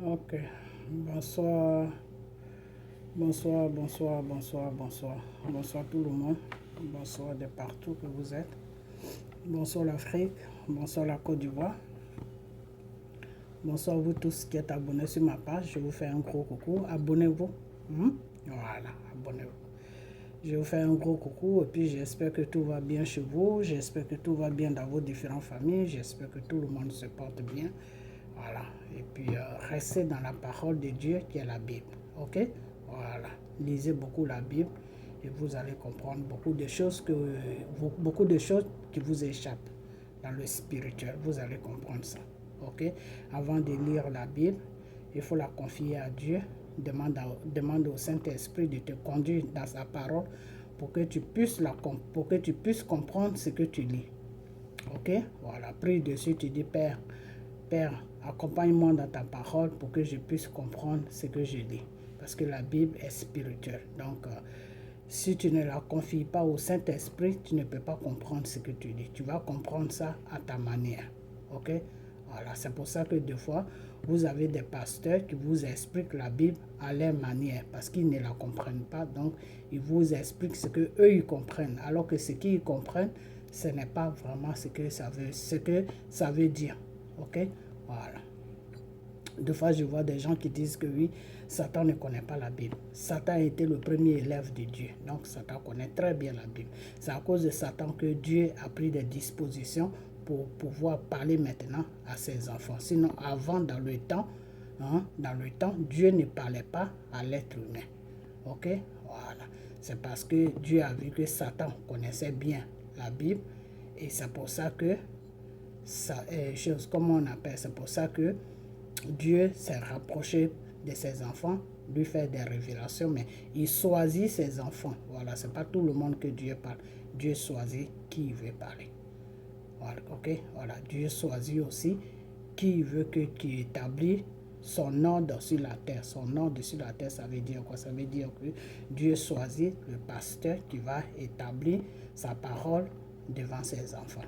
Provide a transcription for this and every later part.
Ok. Bonsoir. Bonsoir, bonsoir, bonsoir, bonsoir. Bonsoir tout le monde. Bonsoir de partout que vous êtes. Bonsoir l'Afrique. Bonsoir la Côte d'Ivoire. Bonsoir vous tous qui êtes abonnés sur ma page. Je vous fais un gros coucou. Abonnez-vous. Voilà, abonnez-vous. Je vous fais un gros coucou et puis j'espère que tout va bien chez vous. J'espère que tout va bien dans vos différentes familles. J'espère que tout le monde se porte bien. Voilà. Et puis restez dans la parole de Dieu qui est la Bible. Ok? Voilà. Lisez beaucoup la Bible et vous allez comprendre beaucoup de choses qui vous échappent dans le spirituel. Vous allez comprendre ça. Ok? Avant de lire la Bible, il faut la confier à Dieu. Demande au Saint-Esprit de te conduire dans sa parole pour que tu puisses comprendre ce que tu lis. Ok? Voilà. Prie dessus, tu dis Père, accompagne-moi dans ta parole pour que je puisse comprendre ce que je lis. Parce que la Bible est spirituelle. Donc, si tu ne la confies pas au Saint-Esprit, tu ne peux pas comprendre ce que tu lis. Tu vas comprendre ça à ta manière. Ok? Voilà, c'est pour ça que des fois, vous avez des pasteurs qui vous expliquent la Bible à leur manière, parce qu'ils ne la comprennent pas. Donc, ils vous expliquent ce que eux ils comprennent, alors que ce qu'ils comprennent, ce n'est pas vraiment ce que ça veut dire. Ok? Voilà. Des fois, je vois des gens qui disent que oui, Satan ne connaît pas la Bible. Satan a été le premier élève de Dieu. Donc, Satan connaît très bien la Bible. C'est à cause de Satan que Dieu a pris des dispositions pour pouvoir parler maintenant à ses enfants. Sinon, avant, dans le temps, Dieu ne parlait pas à l'être humain. Ok? Voilà. C'est parce que Dieu a vu que Satan connaissait bien la Bible et c'est pour ça que comment on appelle, c'est pour ça que Dieu s'est rapproché de ses enfants, lui fait des révélations, mais il choisit ses enfants. Voilà, c'est pas tout le monde que Dieu parle. Dieu choisit qui il veut parler. Voilà, ok? Voilà, Dieu choisit aussi qui il veut qui établit son ordre sur la terre. Son ordre sur la terre, ça veut dire quoi? Ça veut dire que Dieu choisit le pasteur qui va établir sa parole devant ses enfants.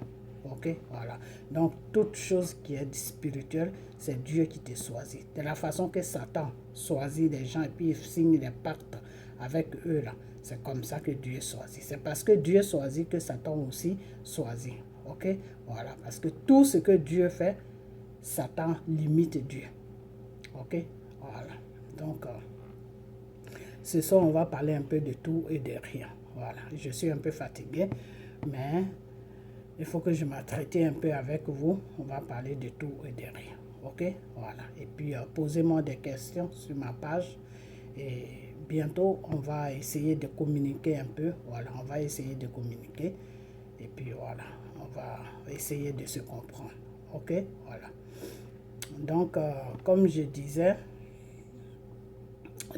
Ok, voilà. Donc, toute chose qui est spirituelle, c'est Dieu qui te choisit. De la façon que Satan choisit des gens et puis il signe des pactes avec eux là, c'est comme ça que Dieu choisit. C'est parce que Dieu choisit que Satan aussi choisit. Ok, voilà. Parce que tout ce que Dieu fait, Satan limite Dieu. Ok, voilà. Donc, ce soir, on va parler un peu de tout et de rien. Voilà. Je suis un peu fatigué, mais il faut que je m'entretienne un peu avec vous. On va parler de tout et de rien. Ok? Voilà. Et puis, posez-moi des questions sur ma page. Et bientôt, on va essayer de communiquer un peu. Voilà, on va essayer de communiquer. Et puis, voilà, on va essayer de se comprendre. Ok? Voilà. Donc, comme je disais,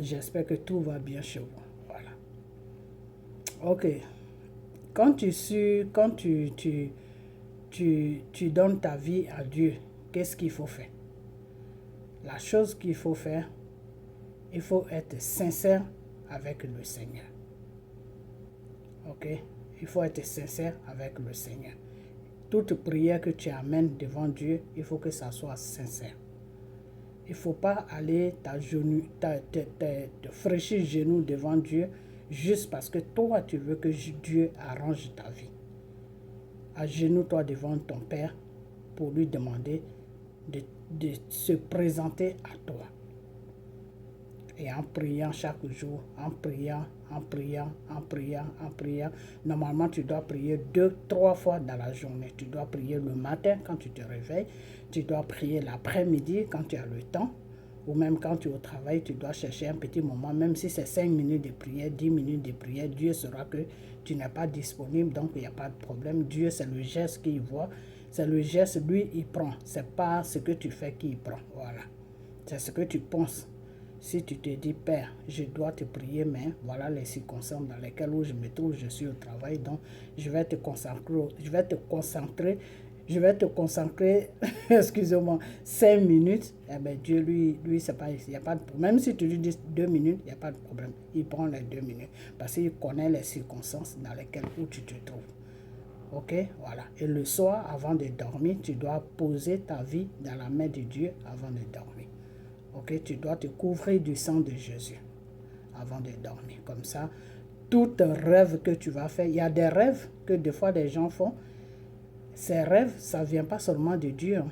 j'espère que tout va bien chez vous. Voilà. Ok. Quand tu donnes ta vie à Dieu, qu'est-ce qu'il faut faire? La chose qu'il faut faire, il faut être sincère avec le Seigneur. Ok? Il faut être sincère avec le Seigneur. Toute prière que tu amènes devant Dieu, il faut que ça soit sincère. Il ne faut pas aller te fraîchir genoux devant Dieu juste parce que toi, tu veux que Dieu arrange ta vie. Agenouille-toi devant ton Père pour lui demander de se présenter à toi. Et en priant chaque jour, en priant. Normalement, tu dois prier 2-3 fois dans la journée. Tu dois prier le matin quand tu te réveilles. Tu dois prier l'après-midi quand tu as le temps. Ou même quand tu es au travail, tu dois chercher un petit moment, même si c'est 5 minutes de prière, 10 minutes de prière, Dieu saura que tu n'es pas disponible, donc il n'y a pas de problème. Dieu, c'est le geste qu'il voit. C'est le geste, lui, il prend. Ce n'est pas ce que tu fais qu'il prend. Voilà. C'est ce que tu penses. Si tu te dis, Père, je dois te prier, mais voilà les circonstances dans lesquelles je me trouve, je suis au travail, donc je vais te concentrer, excusez-moi, 5 minutes, eh bien Dieu, lui c'est pas, il n'y a pas de problème. Même si tu lui dis 2 minutes, il n'y a pas de problème. Il prend les 2 minutes parce qu'il connaît les circonstances dans lesquelles où tu te trouves. Ok, voilà. Et le soir, avant de dormir, tu dois poser ta vie dans la main de Dieu avant de dormir. Ok, tu dois te couvrir du sang de Jésus avant de dormir. Comme ça, tout rêve que tu vas faire, il y a des rêves que des fois les gens font. Ces rêves, ça ne vient pas seulement de Dieu.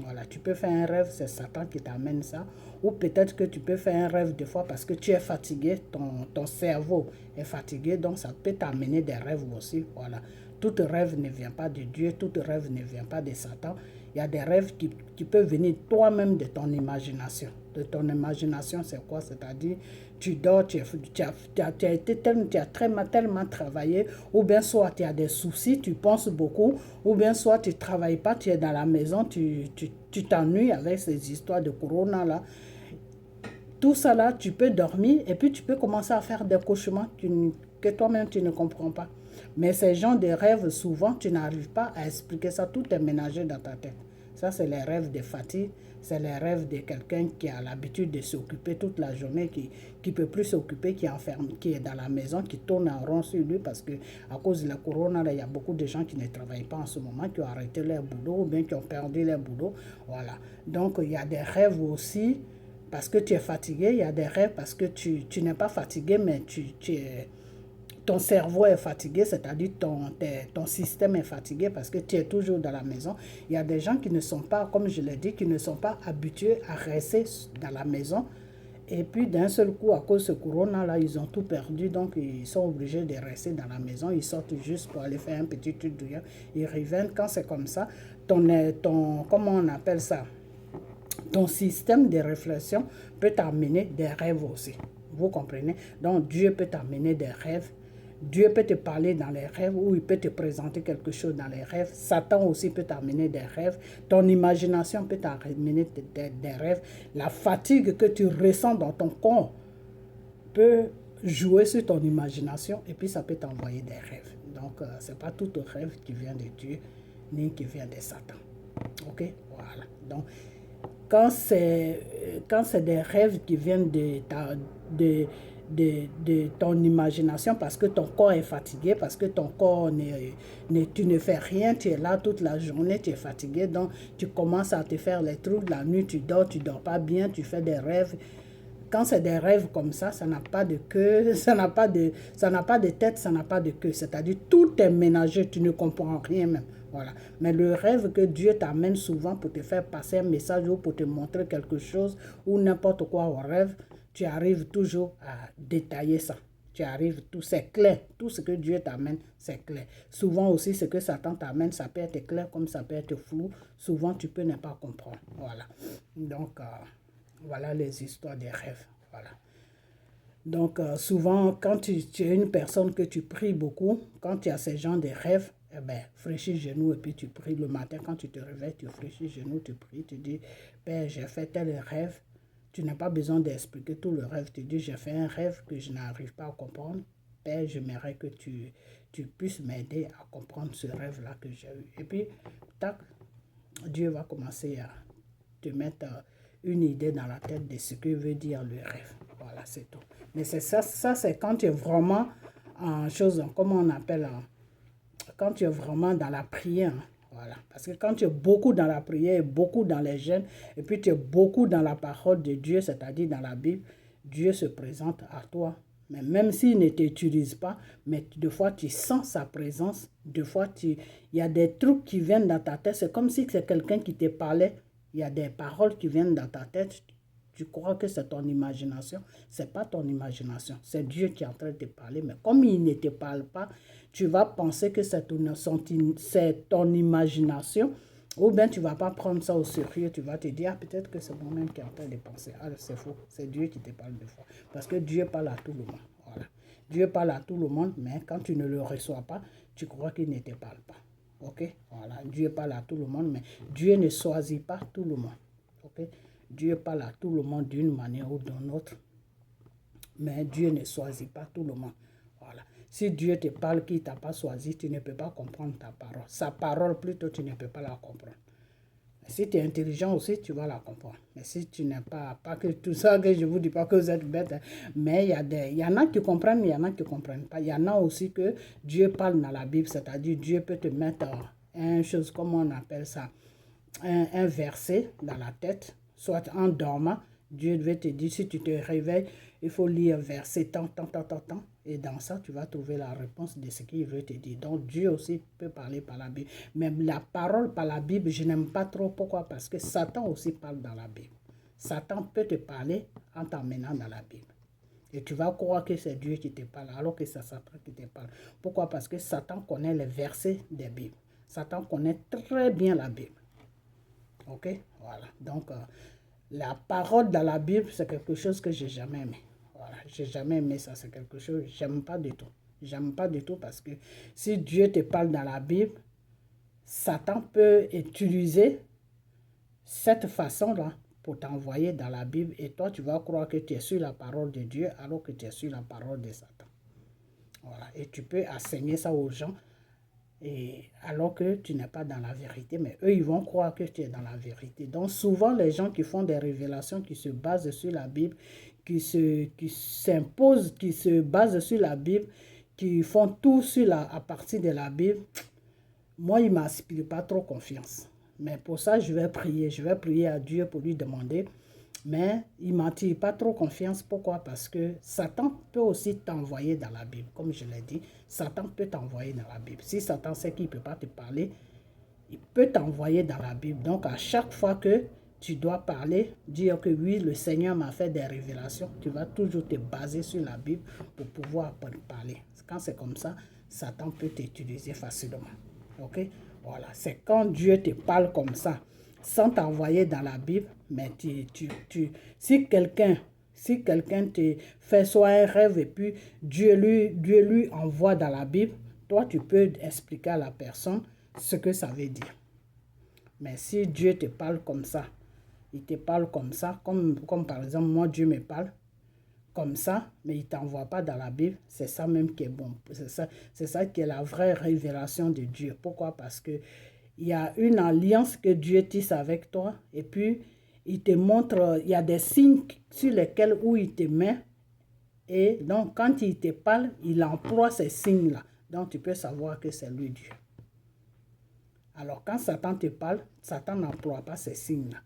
Voilà, tu peux faire un rêve, c'est Satan qui t'amène ça. Ou peut-être que tu peux faire un rêve des fois parce que tu es fatigué, ton cerveau est fatigué, donc ça peut t'amener des rêves aussi. Voilà. Tout rêve ne vient pas de Dieu, tout rêve ne vient pas de Satan. Il y a des rêves qui peuvent venir toi-même de ton imagination. De ton imagination, c'est quoi? C'est-à-dire, tu dors, tu as tellement travaillé, ou bien soit tu as des soucis, tu penses beaucoup, ou bien soit tu ne travailles pas, tu es dans la maison, tu t'ennuies avec ces histoires de corona là. Tout ça là, tu peux dormir et puis tu peux commencer à faire des cauchemars que toi-même tu ne comprends pas. Mais ces genres de rêves, souvent, tu n'arrives pas à expliquer ça. Tout est ménagé dans ta tête. Ça, c'est les rêves de fatigue. C'est les rêves de quelqu'un qui a l'habitude de s'occuper toute la journée, qui ne peut plus s'occuper, qui est enfermé, qui est dans la maison, qui tourne en rond sur lui parce que à cause de la corona, là, il y a beaucoup de gens qui ne travaillent pas en ce moment, qui ont arrêté leur boulot ou bien qui ont perdu leur boulot. Voilà. Donc, il y a des rêves aussi parce que tu es fatigué. Il y a des rêves parce que tu n'es pas fatigué, mais ton cerveau est fatigué, c'est-à-dire ton système est fatigué parce que tu es toujours dans la maison. Il y a des gens qui ne sont pas, comme je l'ai dit, qui ne sont pas habitués à rester dans la maison. Et puis d'un seul coup, à cause de ce corona-là, ils ont tout perdu, donc ils sont obligés de rester dans la maison. Ils sortent juste pour aller faire un petit truc dehors. Ils reviennent. Quand c'est comme ça, comment on appelle ça? Ton système de réflexion peut t'amener des rêves aussi. Vous comprenez? Donc Dieu peut t'amener des rêves. Dieu peut te parler dans les rêves ou il peut te présenter quelque chose dans les rêves. Satan aussi peut t'amener des rêves. Ton imagination peut t'amener des rêves. La fatigue que tu ressens dans ton corps peut jouer sur ton imagination et puis ça peut t'envoyer des rêves. Donc, ce n'est pas tout rêve qui vient de Dieu ni qui vient de Satan. Ok? Voilà. Donc, quand c'est des rêves qui viennent de ton imagination parce que ton corps est fatigué, parce que ton corps, tu ne fais rien, tu es là toute la journée, tu es fatigué, donc tu commences à te faire les trucs, la nuit tu dors pas bien, tu fais des rêves. Quand c'est des rêves comme ça n'a pas de queue, ça n'a pas de tête, ça n'a pas de queue. C'est-à-dire tout est ménagé, tu ne comprends rien même. Voilà. Mais le rêve que Dieu t'amène souvent pour te faire passer un message ou pour te montrer quelque chose ou n'importe quoi au rêve, tu arrives toujours à détailler ça. Tu arrives, tout c'est clair. Tout ce que Dieu t'amène, c'est clair. Souvent aussi, ce que Satan t'amène, ça peut être clair comme ça peut être flou. Souvent, tu peux ne pas comprendre. Voilà. Donc, voilà les histoires des rêves. Voilà. Donc, souvent, quand tu es une personne que tu pries beaucoup, quand tu as ces genres de rêves, eh bien, fléchis genoux et puis tu pries le matin. Quand tu te réveilles, tu fléchis genoux, tu pries, tu dis, Père, j'ai fait tel rêve. Tu n'as pas besoin d'expliquer tout le rêve. Tu dis, j'ai fait un rêve que je n'arrive pas à comprendre. Père, j'aimerais que tu puisses m'aider à comprendre ce rêve-là que j'ai eu. Et puis, tac, Dieu va commencer à te mettre une idée dans la tête de ce que veut dire le rêve. Voilà, c'est tout. Mais c'est ça c'est quand tu es vraiment en chose, comment on appelle, quand tu es vraiment dans la prière. Voilà. Parce que quand tu es beaucoup dans la prière, beaucoup dans les jeûnes, et puis tu es beaucoup dans la parole de Dieu, c'est-à-dire dans la Bible, Dieu se présente à toi. Mais même s'il ne t'utilise pas, mais des fois tu sens sa présence, des fois il y a des trucs qui viennent dans ta tête, c'est comme si c'est quelqu'un qui te parlait, il y a des paroles qui viennent dans ta tête, tu crois que c'est ton imagination, ce n'est pas ton imagination, c'est Dieu qui est en train de te parler, mais comme il ne te parle pas, tu vas penser que c'est ton imagination, ou bien tu ne vas pas prendre ça au sérieux, tu vas te dire, ah, peut-être que c'est moi-même qui est en train de penser. Ah, c'est faux, c'est Dieu qui te parle de fois. Parce que Dieu parle à tout le monde. Voilà. Dieu parle à tout le monde, mais quand tu ne le reçois pas, tu crois qu'il ne te parle pas. Ok? Voilà. Dieu parle à tout le monde, mais Dieu ne choisit pas tout le monde. Ok? Dieu parle à tout le monde d'une manière ou d'une autre, mais Dieu ne choisit pas tout le monde. Voilà. Si Dieu te parle qu'il ne t'a pas choisi, tu ne peux pas comprendre ta parole. Sa parole, plutôt, tu ne peux pas la comprendre. Mais si tu es intelligent aussi, tu vas la comprendre. Mais si tu n'es pas que tout ça, que je ne vous dis pas que vous êtes bête, hein, mais il y en a qui comprennent, mais il y en a qui ne comprennent pas. Il y en a aussi que Dieu parle dans la Bible, c'est-à-dire Dieu peut te mettre une chose, comment on appelle ça, un verset dans la tête, soit en dormant. Dieu veut te dire, si tu te réveilles, il faut lire verset tant. Et dans ça, tu vas trouver la réponse de ce qu'il veut te dire. Donc, Dieu aussi peut parler par la Bible. Même la parole par la Bible, je n'aime pas trop. Pourquoi? Parce que Satan aussi parle dans la Bible. Satan peut te parler en t'emmenant dans la Bible. Et tu vas croire que c'est Dieu qui te parle, alors que c'est Satan qui te parle. Pourquoi? Parce que Satan connaît les versets des Bibles. Satan connaît très bien la Bible. Ok? Voilà. Donc, la parole dans la Bible, c'est quelque chose que j'ai jamais aimé. Voilà. J'ai jamais aimé ça. C'est quelque chose que j'aime pas du tout. J'aime pas du tout parce que si Dieu te parle dans la Bible, Satan peut utiliser cette façon-là pour t'envoyer dans la Bible et toi, tu vas croire que tu es sur la parole de Dieu alors que tu es sur la parole de Satan. Voilà. Et tu peux enseigner ça aux gens et alors que tu n'es pas dans la vérité, mais eux, ils vont croire que tu es dans la vérité. Donc, souvent, les gens qui font des révélations qui se basent sur la Bible, qui s'imposent, qui se basent sur la Bible, qui font tout à partir de la Bible, moi, il ne m'inspire pas trop confiance. Mais pour ça, je vais prier à Dieu pour lui demander. Mais il ne m'attire pas trop confiance. Pourquoi? Parce que Satan peut aussi t'envoyer dans la Bible. Comme je l'ai dit, Satan peut t'envoyer dans la Bible. Si Satan sait qu'il ne peut pas te parler, il peut t'envoyer dans la Bible. Donc, à chaque fois que tu dois parler, dire que oui, le Seigneur m'a fait des révélations, tu vas toujours te baser sur la Bible pour pouvoir parler. Quand c'est comme ça, Satan peut t'utiliser facilement. Ok? Voilà. C'est quand Dieu te parle comme ça, sans t'envoyer dans la Bible, mais si quelqu'un te fait soit un rêve et puis Dieu lui envoie dans la Bible, toi tu peux expliquer à la personne ce que ça veut dire. Mais si Dieu te parle comme ça, il te parle comme ça, comme par exemple moi Dieu me parle comme ça, mais il ne t'envoie pas dans la Bible, c'est ça même qui est bon. C'est ça qui est la vraie révélation de Dieu. Pourquoi? Parce que il y a une alliance que Dieu tisse avec toi et puis il te montre, il y a des signes sur lesquels où il te met et donc quand il te parle, il emploie ces signes-là. Donc tu peux savoir que c'est lui Dieu. Alors quand Satan te parle, Satan n'emploie pas ces signes-là.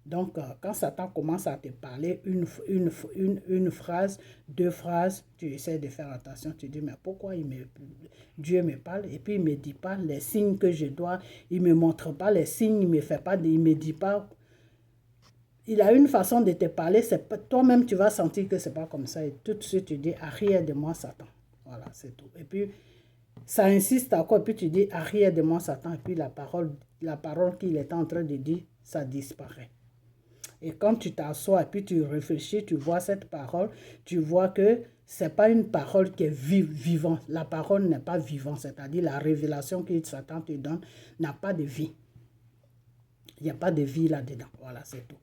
Donc, quand Satan commence à te parler une phrase, deux phrases, tu essaies de faire attention. Tu dis, mais pourquoi Dieu me parle et puis il ne me dit pas les signes que je dois, il ne me montre pas les signes, il ne me fait pas, il me dit pas. Il a une façon de te parler, toi-même tu vas sentir que ce n'est pas comme ça. Et tout de suite tu dis, arrière de moi Satan. Voilà, c'est tout. Et puis, ça insiste encore, et puis tu dis, arrière de moi Satan. Et puis la parole qu'il est en train de dire, ça disparaît. Et quand tu t'assois et puis tu réfléchis, tu vois cette parole, tu vois que ce n'est pas une parole qui est vivante. La parole n'est pas vivante, c'est-à-dire la révélation que Satan te donne n'a pas de vie. Il n'y a pas de vie là-dedans. Voilà, c'est tout.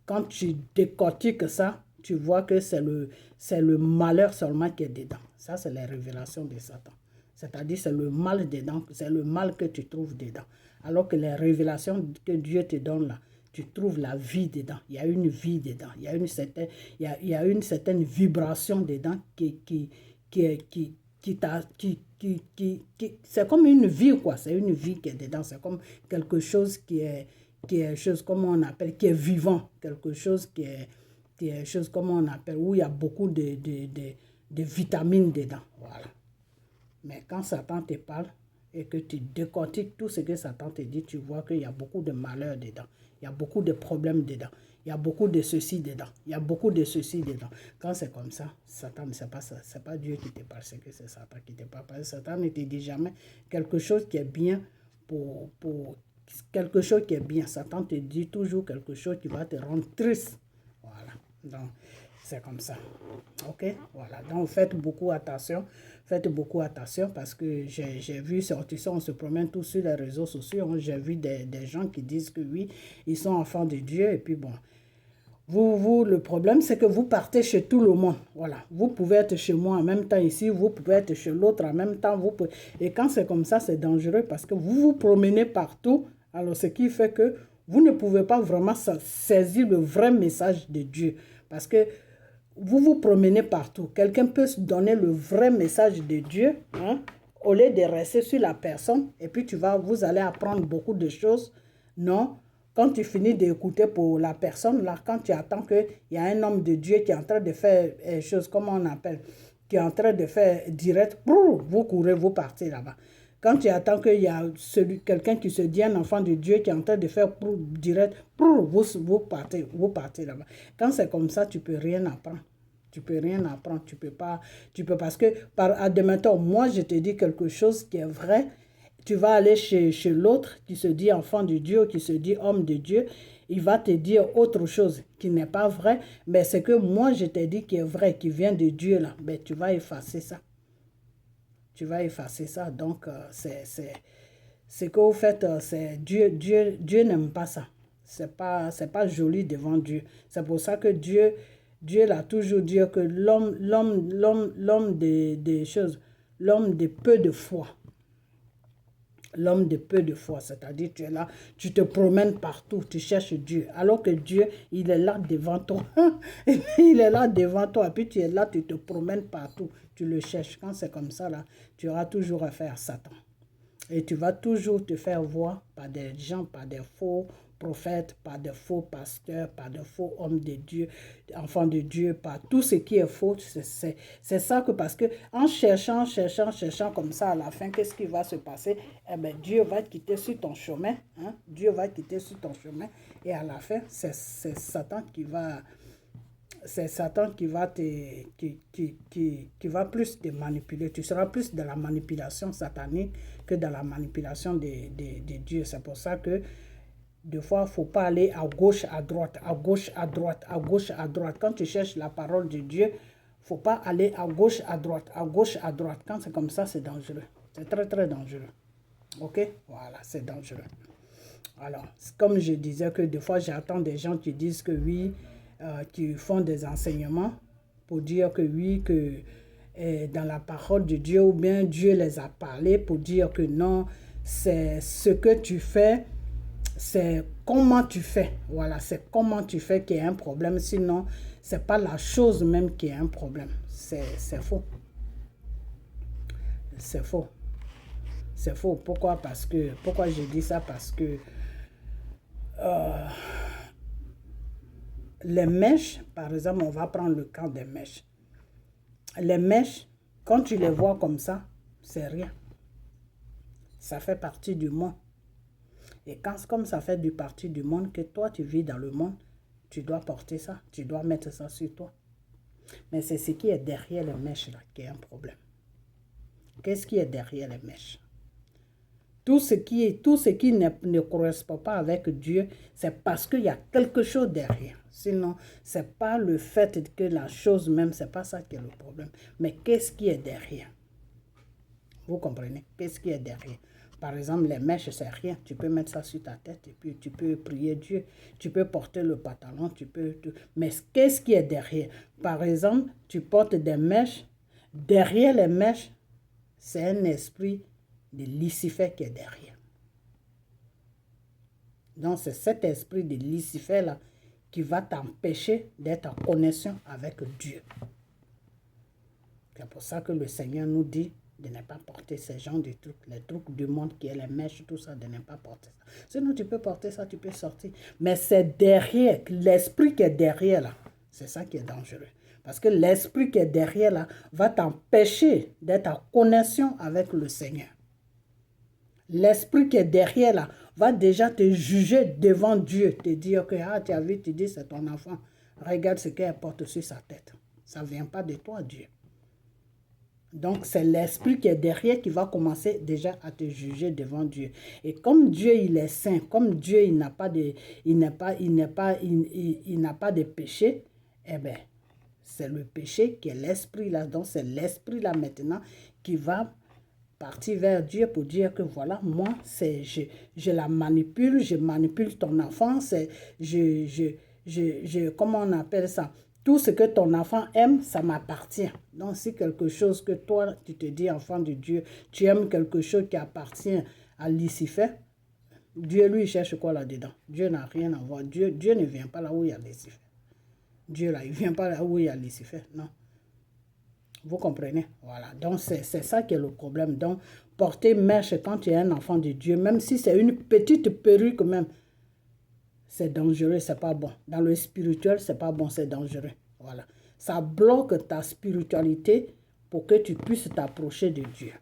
Quand tu décortiques ça, tu vois que c'est le malheur seulement qui est dedans. Ça, c'est la révélation de Satan. C'est-à-dire c'est le mal dedans, c'est le mal que tu trouves dedans. Alors que les révélations que Dieu te donne là, tu trouves la vie dedans. Il y a une vie dedans. Il y a une certaine vibration dedans c'est comme une vie, quoi. C'est une vie qui est dedans. C'est comme quelque chose qui est chose, comme on appelle, qui est vivant. Quelque chose qui est chose, comme on appelle, où il y a beaucoup de vitamines dedans. Voilà. Mais quand Satan te parle et que tu décortiques tout ce que Satan te dit, tu vois qu'il y a beaucoup de malheur dedans. Il y a beaucoup de problèmes dedans. Il y a beaucoup de ceci dedans. Il y a beaucoup de ceci dedans. Quand c'est comme ça, Satan, c'est pas ça. C'est pas Dieu qui te parle, c'est que c'est Satan qui te parle. Parce que Satan ne te dit jamais quelque chose qui est bien pour quelque chose qui est bien. Satan te dit toujours quelque chose qui va te rendre triste. Voilà. Donc, c'est comme ça. Ok? Voilà. Donc, faites beaucoup attention. Faites beaucoup attention parce que j'ai vu sortir ça, on se promène tous sur les réseaux sociaux. J'ai vu des gens qui disent que oui, ils sont enfants de Dieu. Et puis bon, le problème, c'est que vous partez chez tout le monde. Voilà. Vous pouvez être chez moi en même temps ici, vous pouvez être chez l'autre en même temps. Et quand c'est comme ça, c'est dangereux parce que vous vous promenez partout. Alors, ce qui fait que vous ne pouvez pas vraiment saisir le vrai message de Dieu. Parce que vous vous promenez partout. Quelqu'un peut se donner le vrai message de Dieu, hein, au lieu de rester sur la personne. Et puis, vous allez apprendre beaucoup de choses. Non, quand tu finis d'écouter pour la personne, là, quand tu attends qu'il y a un homme de Dieu qui est en train de faire choses, comment on appelle, qui est en train de faire direct, vous courez, vous partez là-bas. Quand tu attends qu'il y a quelqu'un qui se dit un enfant de Dieu qui est en train de faire direct, vous partez là-bas. Quand c'est comme ça, tu ne peux rien apprendre. Tu peux rien apprendre, parce que, admettons, moi je te dis quelque chose qui est vrai, tu vas aller chez l'autre qui se dit enfant de Dieu, qui se dit homme de Dieu, il va te dire autre chose qui n'est pas vrai, mais ce que moi je t'ai dit qui est vrai, qui vient de Dieu là, ben, tu vas effacer ça. Tu vas effacer ça, donc ce que vous faites, c'est Dieu n'aime pas ça. C'est pas joli devant Dieu. C'est pour ça que Dieu l'a toujours dit que l'homme des choses, l'homme de peu de foi. L'homme de peu de foi, c'est-à-dire tu es là, tu te promènes partout, tu cherches Dieu, alors que Dieu, il est là devant toi. Il est là devant toi, puis tu es là, tu te promènes partout, tu le cherches. Quand c'est comme ça, là, tu auras toujours affaire à Satan. Et tu vas toujours te faire voir par des gens, par des faux prophètes, par des faux pasteurs, par des faux hommes de Dieu, enfants de Dieu, par tout ce qui est faux. C'est ça que, parce que en cherchant comme ça, à la fin, qu'est-ce qui va se passer? Eh bien, Dieu va te quitter sur ton chemin. Hein? Dieu va te quitter sur ton chemin. Et à la fin, c'est Satan qui va... C'est Satan qui va qui va plus te manipuler. Tu seras plus dans la manipulation satanique que dans la manipulation de Dieu. C'est pour ça que des fois, il ne faut pas aller à gauche, à droite, à gauche, à droite, à gauche, à droite. Quand tu cherches la parole de Dieu, il ne faut pas aller à gauche, à droite, à gauche, à droite. Quand c'est comme ça, c'est dangereux. C'est très, très dangereux. OK? Voilà, c'est dangereux. Alors, comme je disais que des fois, j'attends des gens qui disent que oui, qui font des enseignements pour dire que oui, que dans la parole de Dieu, ou bien Dieu les a parlé pour dire que non, c'est ce que tu fais, c'est comment tu fais. Voilà, c'est comment tu fais qui est un problème. Sinon, c'est pas la chose même qui est un problème. C'est faux. C'est faux. C'est faux. Pourquoi? Pourquoi je dis ça? Parce que les mèches, par exemple, on va prendre le cas des mèches. Les mèches, quand tu les vois comme ça, c'est rien. Ça fait partie du monde. Et comme ça fait partie du monde, que toi tu vis dans le monde, tu dois porter ça, tu dois mettre ça sur toi. Mais c'est ce qui est derrière les mèches là qui est un problème. Qu'est-ce qui est derrière les mèches? Tout ce qui ne correspond pas avec Dieu, c'est parce qu'il y a quelque chose derrière. Sinon, ce n'est pas le fait que la chose même, ce n'est pas ça qui est le problème. Mais qu'est-ce qui est derrière? Vous comprenez? Qu'est-ce qui est derrière? Par exemple, les mèches, c'est rien. Tu peux mettre ça sur ta tête et puis tu peux prier Dieu. Tu peux porter le pantalon, mais qu'est-ce qui est derrière? Par exemple, tu portes des mèches. Derrière les mèches, c'est un esprit de Lucifer qui est derrière. Donc, c'est cet esprit de Lucifer-là qui va t'empêcher d'être en connexion avec Dieu. C'est pour ça que le Seigneur nous dit de ne pas porter ces genres de trucs, les trucs du monde qui est les mèches, tout ça, de ne pas porter ça. Sinon, tu peux porter ça, tu peux sortir. Mais c'est derrière, l'esprit qui est derrière là, c'est ça qui est dangereux. Parce que l'esprit qui est derrière là va t'empêcher d'être en connexion avec le Seigneur. L'esprit qui est derrière là va déjà te juger devant Dieu, te dire que tu as vu, tu dis c'est ton enfant, regarde ce qu'elle porte sur sa tête. Ça ne vient pas de toi, Dieu. Donc, c'est l'esprit qui est derrière qui va commencer déjà à te juger devant Dieu. Et comme Dieu, il est saint, comme Dieu, il n'a pas de péché, eh bien, c'est le péché qui est l'esprit là. Donc, c'est l'esprit là maintenant qui va partir vers Dieu pour dire que voilà, moi, je la manipule, je manipule ton enfant, comment on appelle ça? Tout ce que ton enfant aime, ça m'appartient. Donc, si quelque chose que toi, tu te dis enfant de Dieu, tu aimes quelque chose qui appartient à Lucifer, Dieu, lui, cherche quoi là-dedans? Dieu n'a rien à voir. Dieu ne vient pas là où il y a Lucifer. Dieu, là, il ne vient pas là où il y a Lucifer. Non. Vous comprenez? Voilà. Donc, c'est ça qui est le problème. Donc, porter mèche quand tu es un enfant de Dieu, même si c'est une petite perruque même, c'est dangereux, c'est pas bon. Dans le spirituel, c'est pas bon, c'est dangereux. Voilà. Ça bloque ta spiritualité pour que tu puisses t'approcher de Dieu.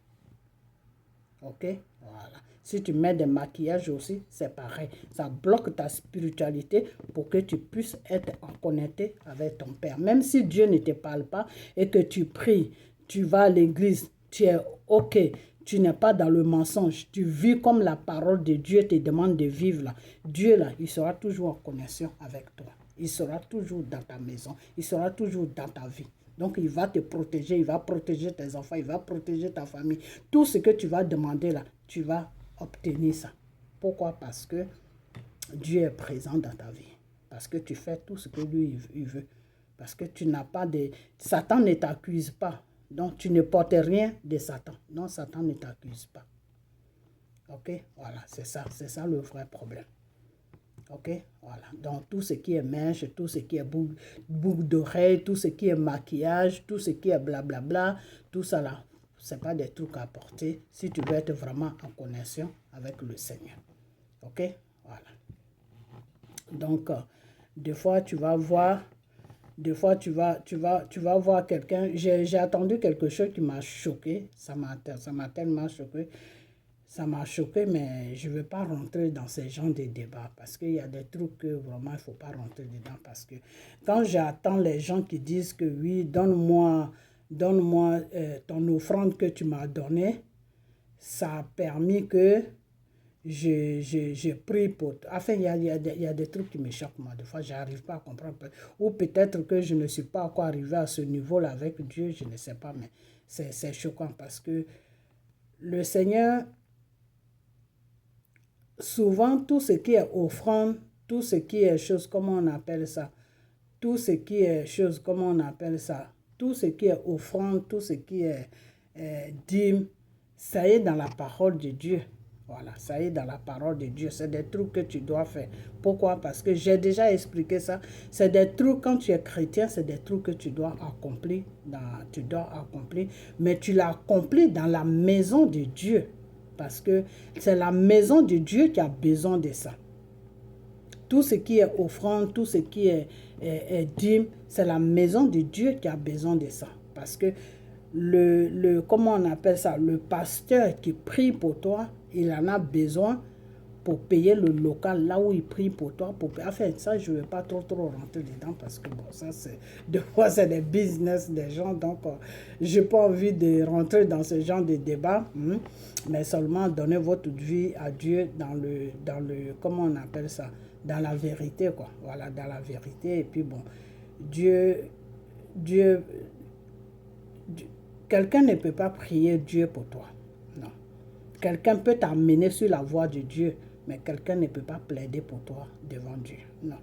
Ok? Voilà. Si tu mets des maquillages aussi, c'est pareil. Ça bloque ta spiritualité pour que tu puisses être en connecté avec ton Père. Même si Dieu ne te parle pas et que tu pries, tu vas à l'église, tu es ok, tu n'es pas dans le mensonge, tu vis comme la parole de Dieu te demande de vivre là. Dieu là, il sera toujours en connexion avec toi. Il sera toujours dans ta maison, il sera toujours dans ta vie. Donc, il va te protéger, il va protéger tes enfants, il va protéger ta famille. Tout ce que tu vas demander là, tu vas obtenir ça. Pourquoi? Parce que Dieu est présent dans ta vie. Parce que tu fais tout ce que lui, il veut. Parce que tu n'as pas de... Satan ne t'accuse pas. Donc, tu ne portes rien de Satan. Non, Satan ne t'accuse pas. Ok? Voilà, c'est ça le vrai problème. Ok, voilà. Donc, tout ce qui est mèche, tout ce qui est boucle d'oreille, tout ce qui est maquillage, tout ce qui est blablabla, tout ça là, c'est pas des trucs à porter si tu veux être vraiment en connexion avec le Seigneur. Ok, voilà. Donc, des fois, tu vas voir, des fois, tu vas voir quelqu'un. J'ai entendu quelque chose qui m'a choqué. Ça m'a tellement choqué. Ça m'a choqué, mais je ne veux pas rentrer dans ces genres de débats parce qu'il y a des trucs que vraiment il ne faut pas rentrer dedans. Parce que quand j'attends les gens qui disent que oui, donne-moi ton offrande que tu m'as donnée, ça a permis que je prie pour... Enfin, il y a des trucs qui me choquent, moi. Des fois, je n'arrive pas à comprendre. Ou peut-être que je ne suis pas encore arrivé à ce niveau-là avec Dieu, je ne sais pas, mais c'est choquant parce que le Seigneur... Souvent, tout ce qui est offrande, tout ce qui est chose, comment on appelle ça? Tout ce qui est chose, comment on appelle ça? Tout ce qui est offrande, tout ce qui est dîme, ça est dans la parole de Dieu. Voilà, ça est dans la parole de Dieu. C'est des trucs que tu dois faire. Pourquoi? Parce que j'ai déjà expliqué ça. C'est des trucs, quand tu es chrétien, c'est des trucs que tu dois accomplir. Mais tu l'accomplis dans la maison de Dieu. Parce que c'est la maison de Dieu qui a besoin de ça. Tout ce qui est offrande, tout ce qui est dîme, c'est la maison de Dieu qui a besoin de ça. Parce que comment on appelle ça, le pasteur qui prie pour toi, il en a besoin pour payer le local là où il prie pour toi. Enfin, ça, je ne vais pas trop rentrer dedans parce que bon, ça, des fois, c'est des business des gens. Donc, je n'ai pas envie de rentrer dans ce genre de débat, mais seulement donner votre vie à Dieu dans le, comment on appelle ça, dans la vérité, quoi. Voilà, dans la vérité. Et puis, bon, quelqu'un ne peut pas prier Dieu pour toi. Non. Quelqu'un peut t'amener sur la voie de Dieu, mais quelqu'un ne peut pas plaider pour toi devant Dieu. Non.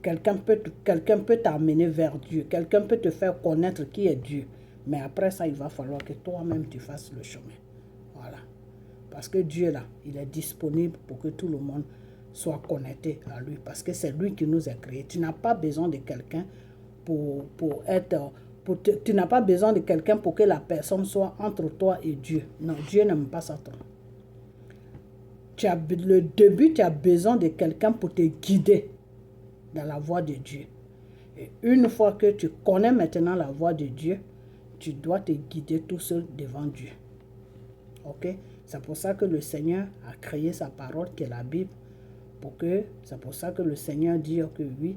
Quelqu'un peut t'amener vers Dieu. Quelqu'un peut te faire connaître qui est Dieu. Mais après ça, il va falloir que toi-même tu fasses le chemin. Voilà. Parce que Dieu, là, il est disponible pour que tout le monde soit connecté à lui. Parce que c'est lui qui nous a créés. Tu n'as pas besoin de quelqu'un pour être... tu n'as pas besoin de quelqu'un pour que la personne soit entre toi et Dieu. Non, Dieu n'aime pas ça. Le début, tu as besoin de quelqu'un pour te guider dans la voie de Dieu. Et une fois que tu connais maintenant la voie de Dieu, tu dois te guider tout seul devant Dieu. Ok? C'est pour ça que le Seigneur a créé sa parole, qui est la Bible. C'est pour ça que le Seigneur dit que oui,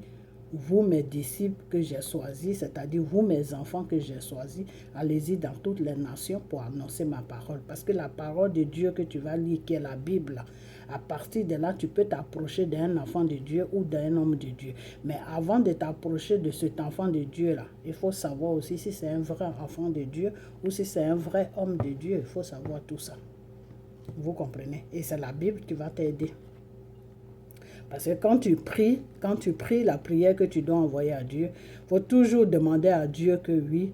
vous mes disciples que j'ai choisis, c'est-à-dire vous mes enfants que j'ai choisis, allez-y dans toutes les nations pour annoncer ma parole. Parce que la parole de Dieu que tu vas lire, qui est la Bible, à partir de là, tu peux t'approcher d'un enfant de Dieu ou d'un homme de Dieu. Mais avant de t'approcher de cet enfant de Dieu-là, il faut savoir aussi si c'est un vrai enfant de Dieu ou si c'est un vrai homme de Dieu. Il faut savoir tout ça. Vous comprenez? Et c'est la Bible qui va t'aider. Parce que quand tu pries la prière que tu dois envoyer à Dieu, il faut toujours demander à Dieu que oui,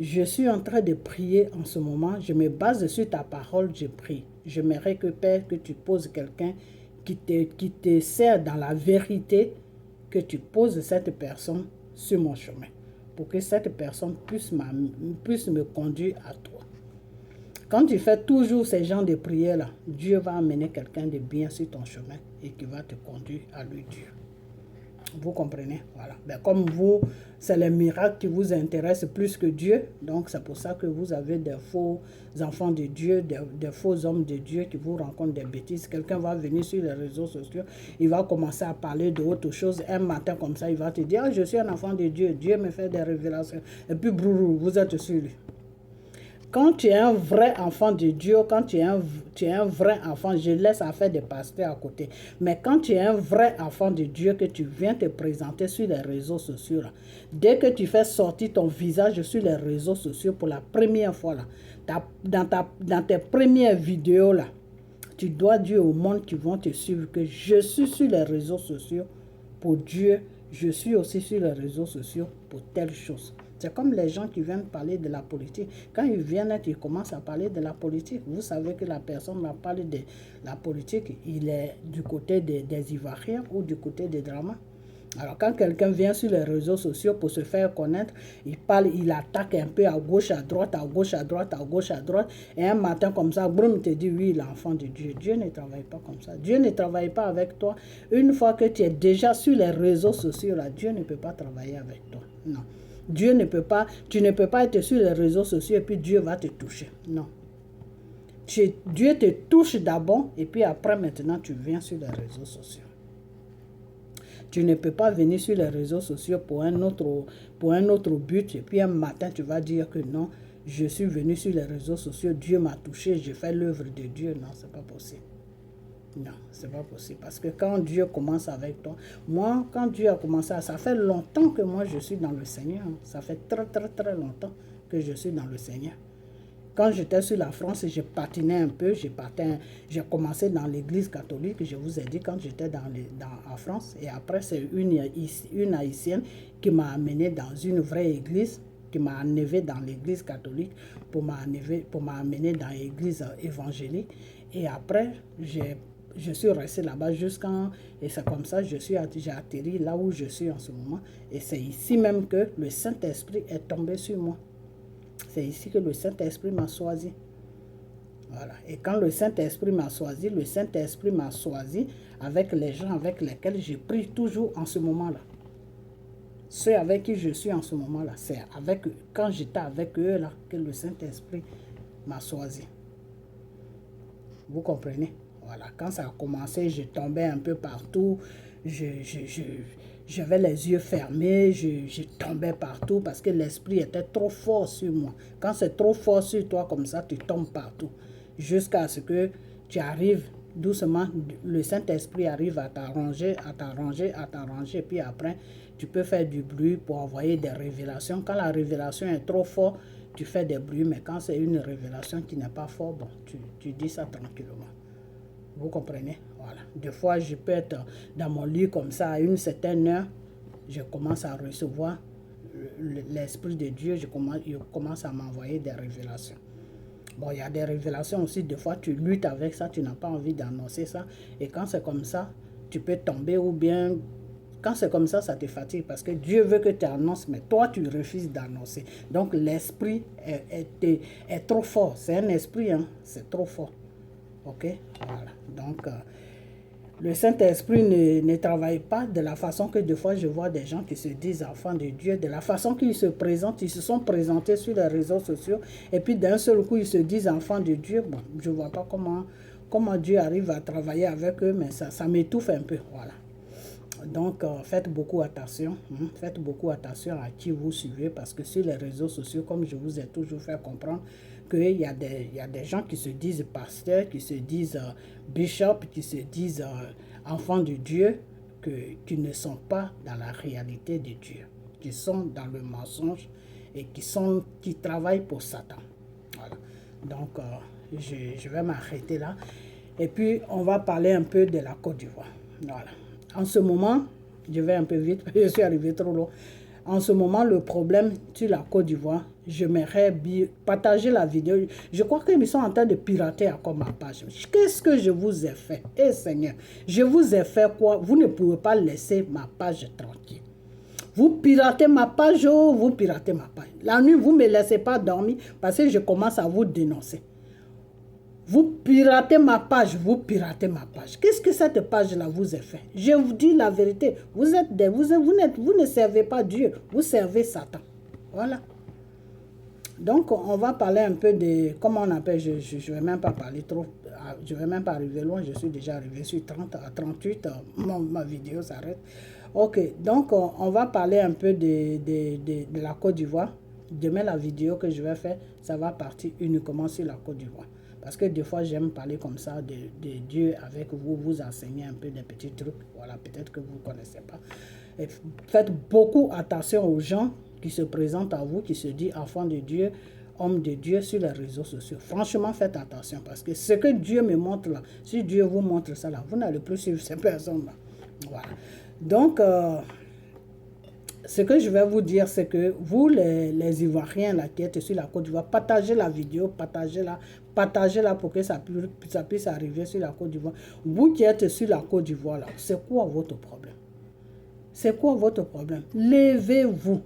je suis en train de prier en ce moment, je me base sur ta parole, je prie. J'aimerais que Père, que tu poses quelqu'un qui te sert dans la vérité, que tu poses cette personne sur mon chemin, pour que cette personne puisse me conduire à toi. Quand tu fais toujours ces genres de prières-là, Dieu va amener quelqu'un de bien sur ton chemin et qui va te conduire à lui, Dieu. Vous comprenez? Voilà. Ben, comme vous, c'est les miracles qui vous intéressent plus que Dieu. Donc, c'est pour ça que vous avez des faux enfants de Dieu, des faux hommes de Dieu qui vous racontent des bêtises. Quelqu'un va venir sur les réseaux sociaux, il va commencer à parler d'autre chose. Un matin comme ça, il va te dire, ah, je suis un enfant de Dieu, Dieu me fait des révélations. Et puis, brrr, vous êtes sur lui. Quand tu es un vrai enfant de Dieu, quand tu es un vrai enfant, je laisse affaire des pasteurs à côté. Mais quand tu es un vrai enfant de Dieu, que tu viens te présenter sur les réseaux sociaux, là, dès que tu fais sortir ton visage sur les réseaux sociaux pour la première fois, là, dans tes premières vidéos, là, tu dois dire au monde qui vont te suivre que je suis sur les réseaux sociaux pour Dieu, je suis aussi sur les réseaux sociaux pour telle chose. C'est comme les gens qui viennent parler de la politique. Quand ils viennent et qu'ils commencent à parler de la politique, vous savez que la personne va parler de la politique, il est du côté des Ivoiriens ou du côté des dramas. Alors quand quelqu'un vient sur les réseaux sociaux pour se faire connaître, il parle, il attaque un peu à gauche, à droite, à gauche, à droite, à gauche, à droite. Et un matin comme ça, Broum te dit, oui, l'enfant de Dieu. Dieu ne travaille pas comme ça. Dieu ne travaille pas avec toi. Une fois que tu es déjà sur les réseaux sociaux, là, Dieu ne peut pas travailler avec toi. Non. Dieu ne peut pas, tu ne peux pas être sur les réseaux sociaux et puis Dieu va te toucher. Non. Dieu te touche d'abord et puis après maintenant tu viens sur les réseaux sociaux. Tu ne peux pas venir sur les réseaux sociaux pour un autre but et puis un matin tu vas dire que non, je suis venu sur les réseaux sociaux, Dieu m'a touché, j'ai fait l'œuvre de Dieu. Non, c'est pas possible. Non, c'est pas possible. Parce que quand Dieu commence avec toi, moi, quand Dieu a commencé, ça fait longtemps que moi je suis dans le Seigneur. Ça fait très, très, très longtemps que je suis dans le Seigneur. Quand j'étais sur la France, je patinais un peu. J'ai commencé dans l'église catholique, je vous ai dit, quand j'étais en France. Et après, c'est une haïtienne qui m'a amené dans une vraie église, qui m'a enlevé dans l'église catholique pour m'amener dans l'église évangélique. Et après, je suis resté là-bas et c'est comme ça que j'ai atterri là où je suis en ce moment. Et c'est ici même que le Saint-Esprit est tombé sur moi. C'est ici que le Saint-Esprit m'a choisi. Voilà. Et quand le Saint-Esprit m'a choisi avec les gens avec lesquels je prie toujours en ce moment-là. Ceux avec qui je suis en ce moment-là, c'est quand j'étais avec eux là que le Saint-Esprit m'a choisi. Vous comprenez? Voilà, quand ça a commencé, je tombais un peu partout, j'avais les yeux fermés, je tombais partout parce que l'esprit était trop fort sur moi. Quand c'est trop fort sur toi comme ça, tu tombes partout. Jusqu'à ce que tu arrives doucement, le Saint-Esprit arrive à t'arranger, puis après, tu peux faire du bruit pour envoyer des révélations. Quand la révélation est trop forte, tu fais des bruits, mais quand c'est une révélation qui n'est pas forte, bon, tu dis ça tranquillement. Vous comprenez? Voilà. Des fois, je peux être dans mon lit comme ça, à une certaine heure, je commence à recevoir l'Esprit de Dieu, il commence à m'envoyer des révélations. Bon, il y a des révélations aussi, des fois, tu luttes avec ça, tu n'as pas envie d'annoncer ça. Et quand c'est comme ça, tu peux tomber ou bien... Quand c'est comme ça te fatigue parce que Dieu veut que tu annonces, mais toi, tu refuses d'annoncer. Donc, l'esprit est trop fort. C'est un esprit, hein? C'est trop fort. Ok? Voilà. Donc, le Saint-Esprit ne travaille pas de la façon que des fois je vois des gens qui se disent enfants de Dieu, de la façon qu'ils se présentent, ils se sont présentés sur les réseaux sociaux et puis d'un seul coup ils se disent enfants de Dieu. Bon, je ne vois pas comment Dieu arrive à travailler avec eux, mais ça m'étouffe un peu. Voilà. Donc, faites beaucoup attention. Faites beaucoup attention à qui vous suivez parce que sur les réseaux sociaux, comme je vous ai toujours fait comprendre, qu'il y a des gens qui se disent pasteurs, qui se disent bishops, qui se disent enfants de Dieu, qui ne sont pas dans la réalité de Dieu, qui sont dans le mensonge et qui travaillent pour Satan. Voilà. Donc, je vais m'arrêter là. Et puis, on va parler un peu de la Côte d'Ivoire. Voilà. En ce moment, je vais un peu vite, je suis arrivé trop loin. En ce moment, le problème sur la Côte d'Ivoire, j'aimerais partager la vidéo. Je crois qu'ils sont en train de pirater encore ma page. Qu'est-ce que je vous ai fait? Eh Seigneur, je vous ai fait quoi? Vous ne pouvez pas laisser ma page tranquille. Vous piratez ma page, oh, vous piratez ma page. La nuit, vous ne me laissez pas dormir parce que je commence à vous dénoncer. Vous piratez ma page, vous piratez ma page. Qu'est-ce que cette page-là vous a fait? Je vous dis la vérité. Vous ne servez pas Dieu, vous servez Satan. Voilà. Donc, on va parler un peu de, comment on appelle, je ne vais même pas parler trop, je ne vais même pas arriver loin, je suis déjà arrivé sur 30 à 38, ma vidéo s'arrête. Ok, donc on va parler un peu de la Côte d'Ivoire. Demain, la vidéo que je vais faire, ça va partir uniquement sur la Côte d'Ivoire. Parce que des fois, j'aime parler comme ça de Dieu avec vous, vous enseigner un peu des petits trucs. Voilà, peut-être que vous ne connaissez pas. Et faites beaucoup attention aux gens qui se présentent à vous, qui se disent enfants de Dieu, hommes de Dieu sur les réseaux sociaux. Franchement, faites attention parce que ce que Dieu me montre là, si Dieu vous montre ça là, vous n'allez plus suivre ces personnes-là. Voilà. Donc, ce que je vais vous dire, c'est que vous, les Ivoiriens là, qui êtes sur la Côte d'Ivoire, partagez la vidéo, partagez-la pour que ça puisse arriver sur la Côte d'Ivoire. Vous qui êtes sur la Côte d'Ivoire, là, c'est quoi votre problème? C'est quoi votre problème? Levez-vous.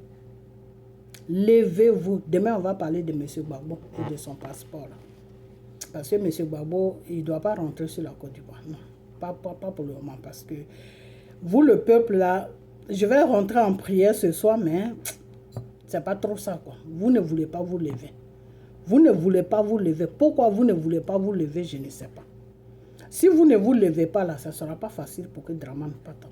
Levez-vous. Demain, on va parler de M. Gbagbo et de son passeport. Là. Parce que M. Gbagbo, il ne doit pas rentrer sur la Côte d'Ivoire. Non, pas pour le moment. Parce que vous, le peuple, là, je vais rentrer en prière ce soir, mais c'est pas trop ça, quoi. Vous ne voulez pas vous lever. Vous ne voulez pas vous lever. Pourquoi vous ne voulez pas vous lever, je ne sais pas. Si vous ne vous levez pas là, ça ne sera pas facile pour que Dramane parte.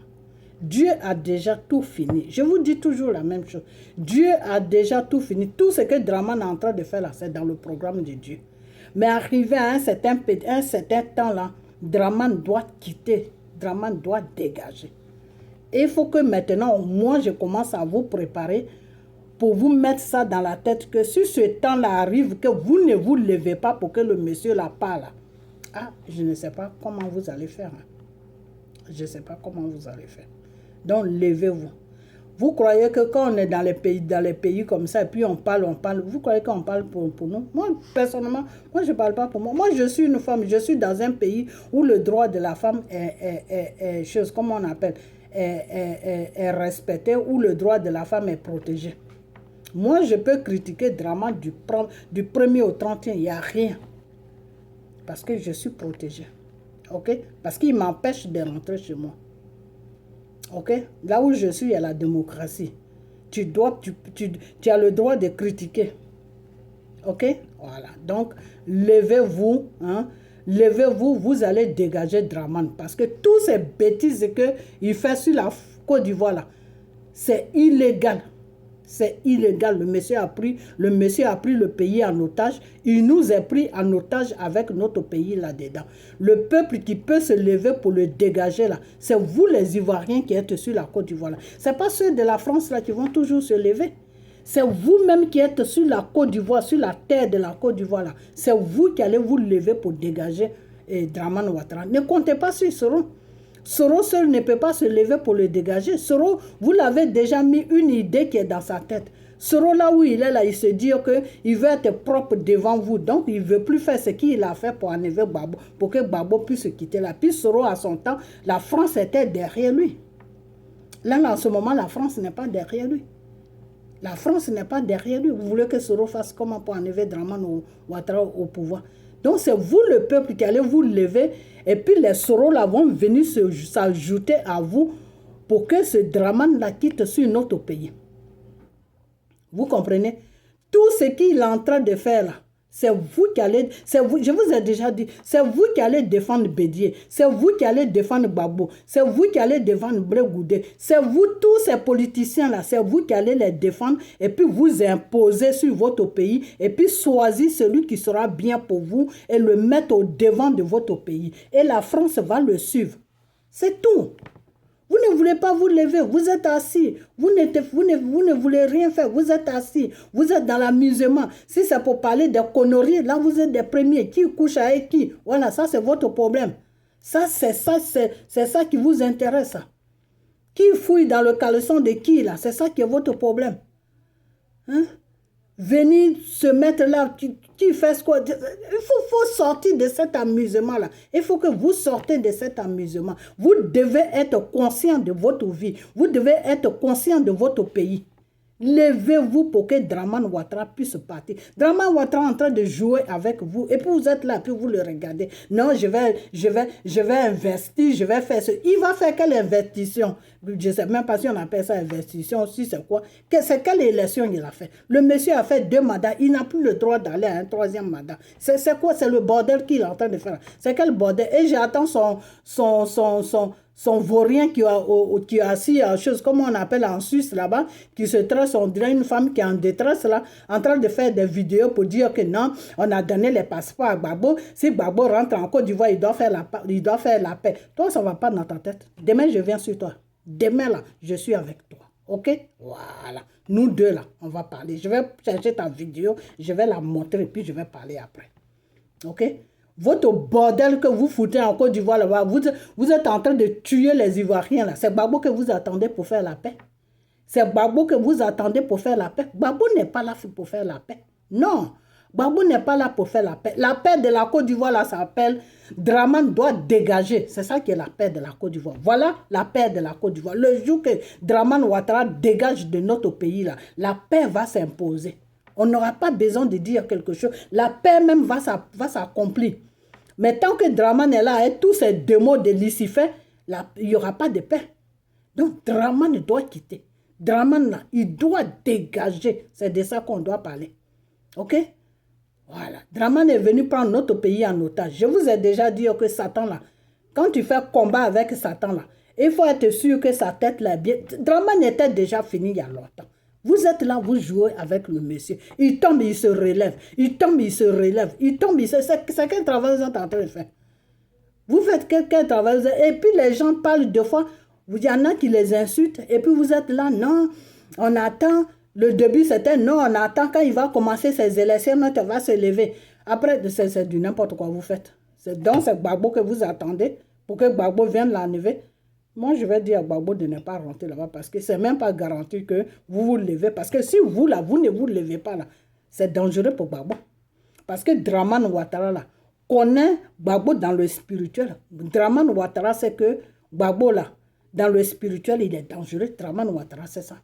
Dieu a déjà tout fini. Je vous dis toujours la même chose. Dieu a déjà tout fini. Tout ce que Dramane est en train de faire là, c'est dans le programme de Dieu. Mais arrivé à un certain temps là, Dramane doit quitter. Dramane doit dégager. Et il faut que maintenant, moi, je commence à vous préparer pour vous mettre ça dans la tête que si ce temps-là arrive, que vous ne vous levez pas pour que le monsieur là parle. Ah, je ne sais pas comment vous allez faire. Hein. Je ne sais pas comment vous allez faire. Donc, levez-vous. Vous croyez que quand on est dans les pays comme ça, et puis on parle, vous croyez qu'on parle pour nous? Moi, personnellement, moi, je ne parle pas pour moi. Moi, je suis une femme, je suis dans un pays où le droit de la femme est chose, comment on appelle, est respecté, où le droit de la femme est protégé. Moi, je peux critiquer Dramane du 1er au 31, il n'y a rien. Parce que je suis protégée. OK? Parce qu'il m'empêche de rentrer chez moi. OK? Là où je suis, il y a la démocratie. Tu as le droit de critiquer. OK? Voilà. Donc, levez-vous. Hein? Levez-vous, vous allez dégager Dramane. Parce que toutes ces bêtises qu'il fait sur la Côte d'Ivoire, là, c'est illégal. C'est illégal. Le monsieur a pris le pays en otage. Il nous a pris en otage avec notre pays là-dedans. Le peuple qui peut se lever pour le dégager là, c'est vous les Ivoiriens qui êtes sur la Côte d'Ivoire. Ce n'est pas ceux de la France là qui vont toujours se lever. C'est vous-même qui êtes sur la Côte d'Ivoire, sur la terre de la Côte d'Ivoire là. C'est vous qui allez vous lever pour dégager Dramane Ouattara. Ne comptez pas sur Soro. Soro seul ne peut pas se lever pour le dégager. Soro, vous l'avez déjà mis une idée qui est dans sa tête. Soro, là où il est, là, il se dit qu'il veut être propre devant vous. Donc, il ne veut plus faire ce qu'il a fait pour enlever Gbagbo, pour que Gbagbo puisse se quitter là. Puis Soro, à son temps, la France était derrière lui. Là, en ce moment, la France n'est pas derrière lui. La France n'est pas derrière lui. Vous voulez que Soro fasse comment pour enlever Dramane Ouattara au pouvoir? Donc, c'est vous, le peuple, qui allez vous lever. Et puis, les Soros là vont venir s'ajouter à vous pour que ce Dramane-là quitte sur notre pays. Vous comprenez? Tout ce qu'il est en train de faire là, c'est vous qui allez... je vous ai déjà dit, c'est vous qui allez défendre Bédié. C'est vous qui allez défendre Gbagbo. C'est vous qui allez défendre Blé Goudé. C'est vous, tous ces politiciens-là, c'est vous qui allez les défendre et puis vous imposer sur votre pays et puis choisir celui qui sera bien pour vous et le mettre au devant de votre pays. Et la France va le suivre. C'est tout. Vous ne voulez pas vous lever, vous êtes assis. Vous ne voulez rien faire, vous êtes assis. Vous êtes dans l'amusement. Si c'est pour parler de conneries, là vous êtes des premiers. Qui couche avec qui? Voilà, ça c'est votre problème. C'est ça qui vous intéresse. Qui fouille dans le caleçon de qui là? C'est ça qui est votre problème. Hein? Venir se mettre là, qui fait quoi? Il faut sortir de cet amusement-là. Il faut que vous sortez de cet amusement. Vous devez être conscient de votre vie. Vous devez être conscient de votre pays. Levez-vous pour que Draman Ouattara puisse partir. Draman Ouattara est en train de jouer avec vous. Et puis vous êtes là, puis vous le regardez. Non, je vais investir, je vais faire ce. Il va faire quelle investition? Je ne sais même pas si on appelle ça investition, si c'est quoi. C'est quelle élection il a fait? Le monsieur a fait 2 mandats. Il n'a plus le droit d'aller à un 3e mandat. C'est quoi? C'est le bordel qu'il est en train de faire. C'est quel bordel? Et j'attends son vaurien qui est assis à chose, comme on appelle en Suisse là-bas, qui se tresse, on dirait une femme qui est en détresse là, en train de faire des vidéos pour dire que non, on a donné les passeports à Gbagbo. Si Gbagbo rentre en Côte d'Ivoire, il doit faire la paix. Toi, ça ne va pas dans ta tête. Demain, je viens sur toi. Demain, là, je suis avec toi. OK? Voilà. Nous deux, là, on va parler. Je vais chercher ta vidéo, je vais la montrer, puis je vais parler après. OK? Votre bordel que vous foutez en Côte d'Ivoire là-bas, vous êtes en train de tuer les Ivoiriens là. C'est Gbagbo que vous attendez pour faire la paix. C'est Gbagbo que vous attendez pour faire la paix. Gbagbo n'est pas là pour faire la paix. Non. Gbagbo n'est pas là pour faire la paix. La paix de la Côte d'Ivoire là s'appelle Draman doit dégager. C'est ça qui est la paix de la Côte d'Ivoire. Voilà la paix de la Côte d'Ivoire. Le jour que Draman Ouattara dégage de notre pays là, la paix va s'imposer. On n'aura pas besoin de dire quelque chose. La paix même va s'accomplir. Mais tant que Draman est là, et tous ces démons de Lucifer, il n'y aura pas de paix. Donc Draman doit quitter. Draman là, il doit dégager. C'est de ça qu'on doit parler. OK? Voilà. Draman est venu prendre notre pays en otage. Je vous ai déjà dit que Satan là, quand tu fais combat avec Satan là, il faut être sûr que sa tête là est bien. Draman était déjà fini il y a longtemps. Vous êtes là, vous jouez avec le monsieur. Il tombe, il se relève. Il tombe, il se relève. Il tombe, il se... C'est quel travail vous êtes en train de faire? Vous faites quel travail? Et puis les gens parlent deux fois. Il y en a qui les insultent. Et puis vous êtes là, non, on attend. Le début, c'était non, on attend quand il va commencer ses élections, notre va se lever. Après, c'est du n'importe quoi vous faites. C'est donc c'est Gbagbo que vous attendez pour que Gbagbo vienne l'enlever. Moi, je vais dire à Gbagbo de ne pas rentrer là-bas parce que ce n'est même pas garanti que vous vous levez. Parce que si vous, là, vous ne vous levez pas là, c'est dangereux pour Gbagbo. Parce que Draman Ouattara, là, connaît Gbagbo dans le spirituel. Draman Ouattara, c'est que Gbagbo, là, dans le spirituel, il est dangereux. Draman Ouattara, c'est ça.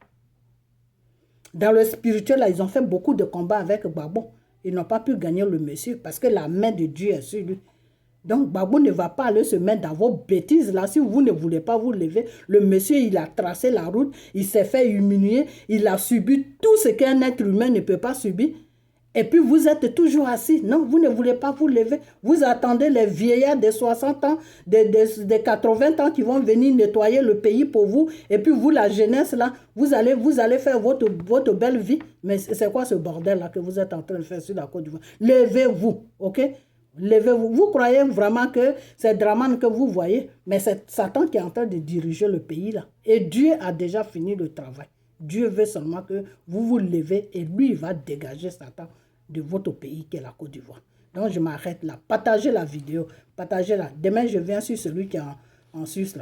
Dans le spirituel, là, ils ont fait beaucoup de combats avec Gbagbo. Ils n'ont pas pu gagner le monsieur parce que la main de Dieu est sur lui. Donc, Gbagbo ne va pas aller se mettre dans vos bêtises là. Si vous ne voulez pas vous lever, le monsieur, il a tracé la route, il s'est fait humilier, il a subi tout ce qu'un être humain ne peut pas subir. Et puis, vous êtes toujours assis. Non, vous ne voulez pas vous lever. Vous attendez les vieillards de 60 ans, de 80 ans qui vont venir nettoyer le pays pour vous. Et puis, vous, la jeunesse là, vous allez faire votre belle vie. Mais c'est quoi ce bordel là que vous êtes en train de faire sur la Côte d'Ivoire? Levez-vous, ok? Levez-vous. Vous croyez vraiment que c'est Draman que vous voyez, mais c'est Satan qui est en train de diriger le pays là. Et Dieu a déjà fini le travail. Dieu veut seulement que vous vous levez et lui, il va dégager Satan de votre pays qui est la Côte d'Ivoire. Donc, je m'arrête là. Partagez la vidéo. Partagez-la. Demain, je viens sur celui qui est en Suisse là.